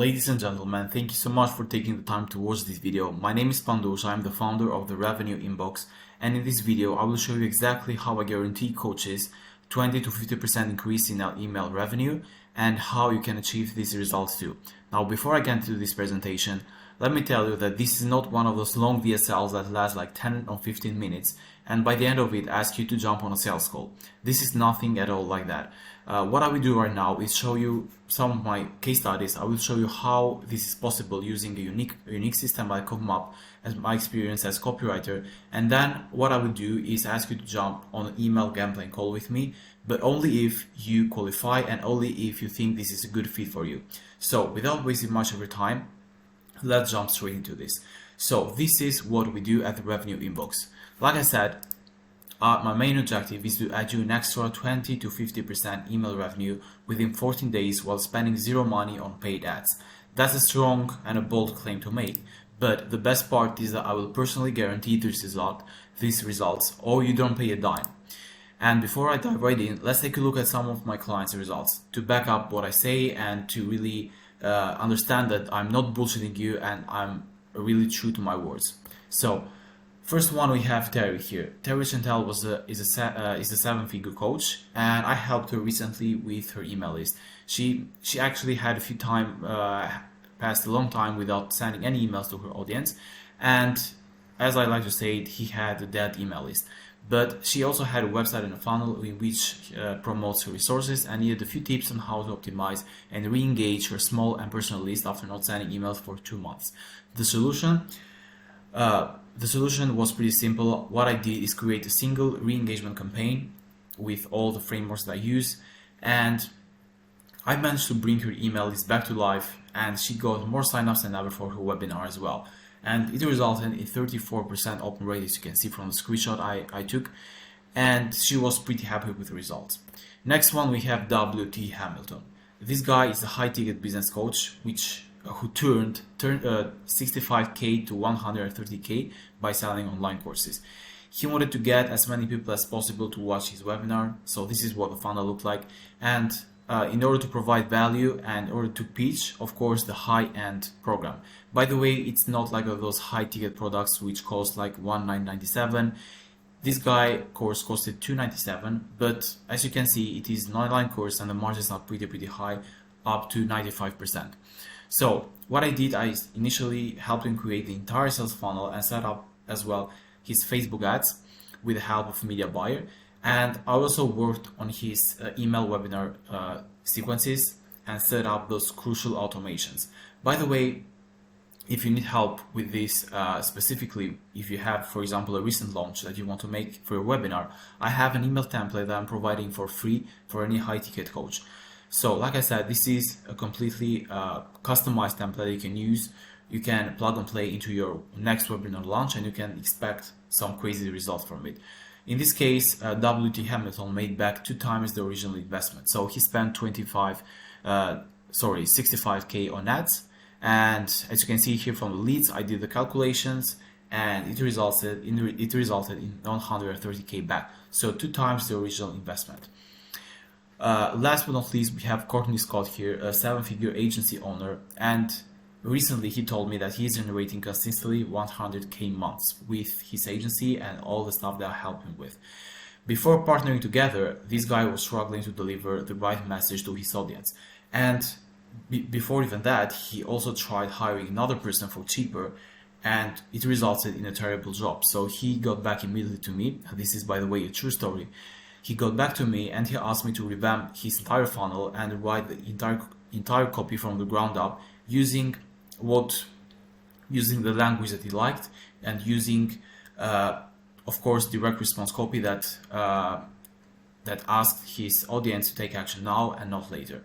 Ladies and gentlemen, thank you so much for taking the time to watch this video. My name is Pandush, I am the founder of the Revenue Inbox, and in this video I will show you exactly how I guarantee coaches 20 to 50% increase in their email revenue and how you can achieve these results too. Now before I get into this presentation, let me tell you that this is not one of those long VSLs that last like 10 or 15 minutes and by the end of it ask you to jump on a sales call. This is nothing at all like that. What I will do right now is show you some of my case studies. I will show you how this is possible using a unique system I come up as my experience as copywriter, and then what I will do is ask you to jump on an email gameplay call with me, but only if you qualify and only if you think this is a good fit for you. So without wasting much of your time, let's jump straight into this. So this is what we do at the Revenue Inbox. Like I said, my main objective is to add you an extra 20 to 50% email revenue within 14 days while spending zero money on paid ads. That's a strong and a bold claim to make, but the best part is that I will personally guarantee these results, or you don't pay a dime. And before I dive right in, let's take a look at some of my clients' results to back up what I say and to really understand that I'm not bullshitting you and I'm really true to my words. So first one, we have Terry here. Terry Chantel is a seven-figure coach, and I helped her recently with her email list. She actually had a few passed a long time without sending any emails to her audience, and as I like to say it, he had a dead email list. But she also had a website and a funnel in which promotes her resources and needed a few tips on how to optimize and re-engage her small and personal list after not sending emails for 2 months. The solution was pretty simple. What I did is create a single re-engagement campaign with all the frameworks that I use, and I managed to bring her email list back to life, and she got more signups than ever for her webinar as well. And it resulted in a 34% open rate, as you can see from the screenshot I took, and she was pretty happy with the results. Next one, we have W.T. Hamilton. This guy is a high-ticket business coach who turned 65k to 130k by selling online courses. He wanted to get as many people as possible to watch his webinar, so this is what the funnel looked like. And in order to provide value and in order to pitch, of course, the high-end program. By the way, it's not like those high-ticket products which cost like $1997. This guy course costed $297, but as you can see, it is an online course and the margins are pretty high, up to 95%. So what I did, I initially helped him create the entire sales funnel and set up as well his Facebook ads with the help of a media buyer. And I also worked on his email webinar sequences and set up those crucial automations. By the way, if you need help with this, specifically if you have, for example, a recent launch that you want to make for your webinar, I have an email template that I'm providing for free for any high-ticket coach. So like I said, this is a completely customized template you can use. You can plug and play into your next webinar launch and you can expect some crazy results from it. In this case, W.T. Hamilton made back 2 times the original investment. So he spent 65k on ads. And as you can see here from the leads, I did the calculations and it resulted in 130k back. So 2 times the original investment. Last but not least, we have Courtney Scott here, a 7-figure agency owner, and recently he told me that he is generating consistently 100k months with his agency and all the stuff that I help him with. Before partnering together, this guy was struggling to deliver the right message to his audience, and before even that, he also tried hiring another person for cheaper, and it resulted in a terrible job. So he got back immediately to me. This is, by the way, a true story. He got back to me and he asked me to revamp his entire funnel and write the entire copy from the ground up using the language that he liked and using, of course, direct response copy that asked his audience to take action now and not later.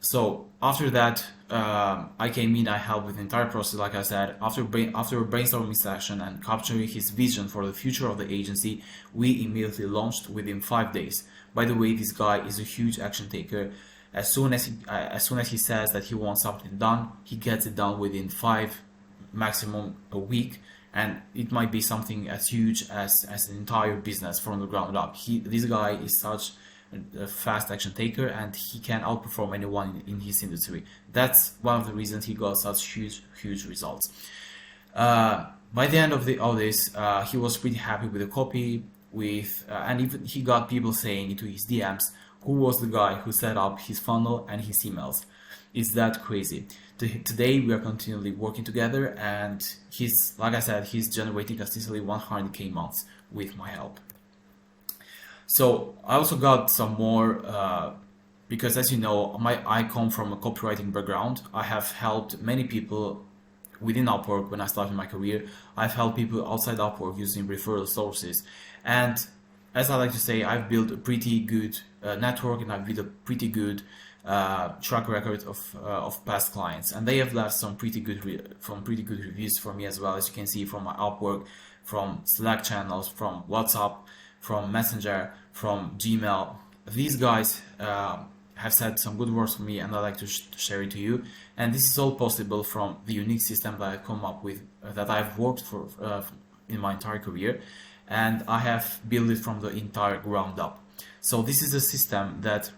So after that, I came in, I helped with the entire process. Like I said, after a brainstorming session and capturing his vision for the future of the agency, we immediately launched within 5 days. By the way, this guy is a huge action taker. As soon as he says that he wants something done, he gets it done within 5, maximum a week. And it might be something as huge as an entire business from the ground up. This guy is such a fast action taker, and he can outperform anyone in his industry. That's one of the reasons he got such huge results. By the end of this, he was pretty happy with the copy, and even he got people saying into his DMs who was the guy who set up his funnel and his emails. It's that crazy. Today we are continually working together, and like I said, he's generating consistently 100k months with my help. So I also got some more because, as you know, I come from a copywriting background. I have helped many people within Upwork when I started my career. I've helped people outside Upwork using referral sources, and as I like to say, I've built a pretty good network, and I've built a pretty good track record of past clients, and they have left some pretty good reviews for me as well, as you can see from my Upwork, from Slack channels, from WhatsApp, from Messenger, from Gmail. These guys have said some good words for me, and I like to share it to you. And this is all possible from the unique system that I've come up with, that I've worked for in my entire career, and I have built it from the entire ground up. So this is a system that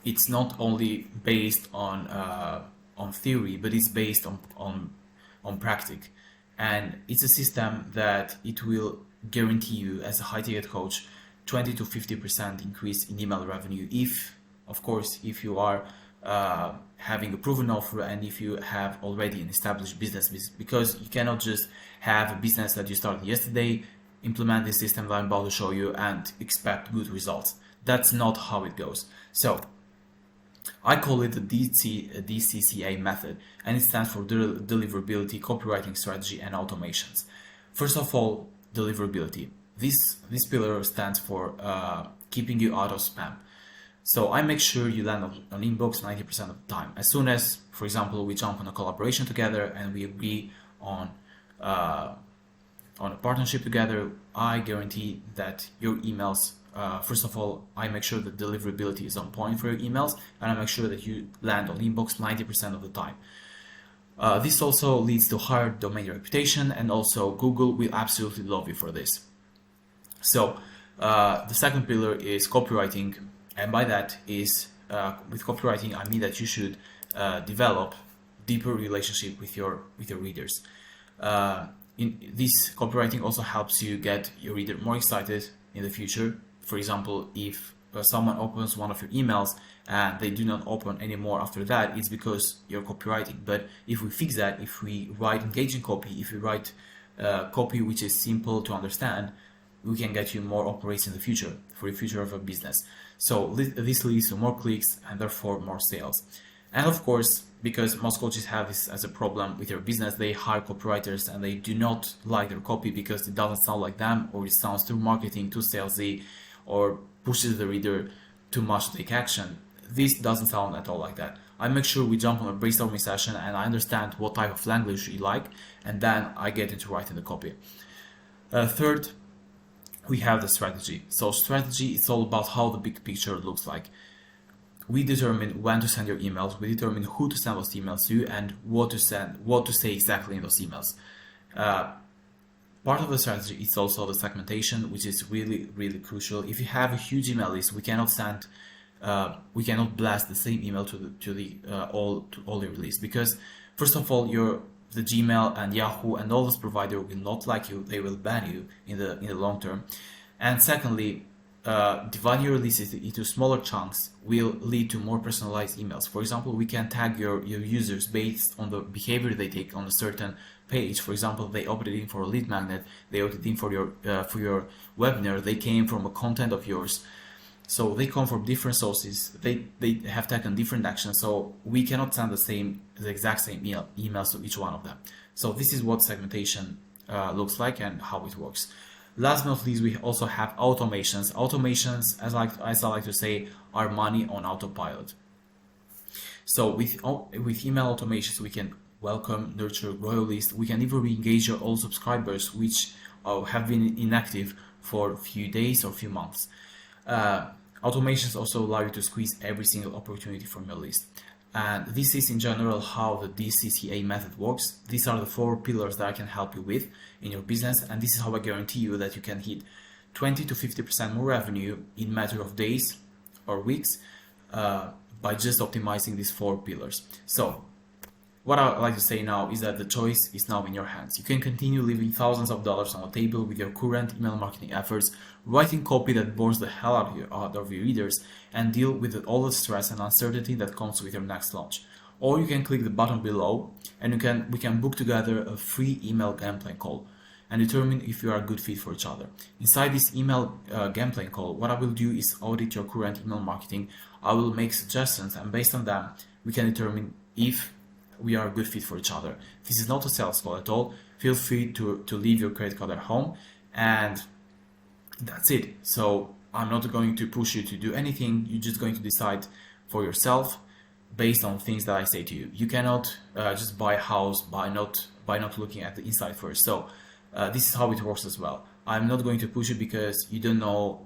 it's not only based on theory, but it's based on practice, and it's a system that it will guarantee you as a high ticket coach 20 to 50% increase in email revenue, if of course if you are having a proven offer and if you have already an established business, because you cannot just have a business that you started yesterday, implement this system that I'm about to show you, and expect good results. That's not how it goes. So I call it the DCA method, and it stands for deliverability, copywriting strategy, and automations. First of all, deliverability. This pillar stands for keeping you out of spam. So I make sure you land on inbox 90% of the time. As soon as, for example, we jump on a collaboration together and we agree on a partnership together, I guarantee that your emails, first of all, I make sure that deliverability is on point for your emails, and I make sure that you land on inbox 90% of the time. This also leads to higher domain reputation, and also Google will absolutely love you for this. So the second pillar is copywriting, and by that is with copywriting I mean that you should develop deeper relationship with your readers. In this, copywriting also helps you get your reader more excited in the future. For example, if someone opens one of your emails and they do not open anymore after that, it's because you're copywriting. But if we fix that, if we write engaging copy, if we write copy which is simple to understand, we can get you more operates in the future, for the future of a business. So this leads to more clicks and therefore more sales. And of course, because most coaches have this as a problem with their business, they hire copywriters and they do not like their copy because it doesn't sound like them, or it sounds too marketing, too salesy, or pushes the reader too much to take action. This doesn't sound at all like that. I make sure we jump on a brainstorming session and I understand what type of language you like, and then I get into writing the copy. Third, we have the strategy. So strategy is all about how the big picture looks like. We determine when to send your emails, we determine who to send those emails to, and what to say exactly in those emails. Part of the strategy is also the segmentation, which is really, really crucial. If you have a huge email list, we cannot blast the same email to all your list, because first of all, the Gmail and Yahoo and all those providers will not like you; they will ban you in the long term. And secondly, dividing your list into smaller chunks will lead to more personalized emails. For example, we can tag your users based on the behavior they take on a certain page. For example, they opted in for a lead magnet, they opted in for your webinar, they came from a content of yours. So they come from different sources, they have taken different actions, so we cannot send the exact same emails to each one of them. So this is what segmentation looks like and how it works. Last but not least, we also have automations. Automations, as I like to say, are money on autopilot. So with email automations, we can welcome, nurture, grow your list. We can even re-engage your old subscribers, which have been inactive for a few days or a few months. Automations also allow you to squeeze every single opportunity from your list. And this is in general how the DCA method works. These are the 4 pillars that I can help you with in your business, and this is how I guarantee you that you can hit 20 to 50% more revenue in a matter of days or weeks by just optimizing these 4 pillars. So what I would like to say now is that the choice is now in your hands. You can continue leaving thousands of dollars on the table with your current email marketing efforts, writing copy that bores the hell out of your readers, and deal with all the stress and uncertainty that comes with your next launch. Or you can click the button below and we can book together a free email gameplay call and determine if you are a good fit for each other. Inside this email gameplay call, what I will do is audit your current email marketing. I will make suggestions, and based on them, we can determine if we are a good fit for each other. This is not a sales call at all. Feel free to leave your credit card at home, and that's it. So I'm not going to push you to do anything. You're just going to decide for yourself based on things that I say to you. You cannot just buy a house by not looking at the inside first. So this is how it works as well. I'm not going to push you because you don't know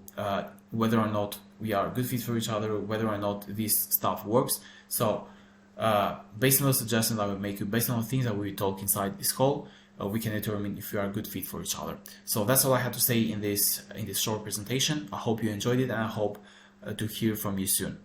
whether or not we are a good fit for each other, whether or not this stuff works. So based on the suggestions I will make you, based on the things that we talk inside this call, we can determine if we are a good fit for each other. So that's all I had to say in this short presentation. I hope you enjoyed it, and I hope to hear from you soon.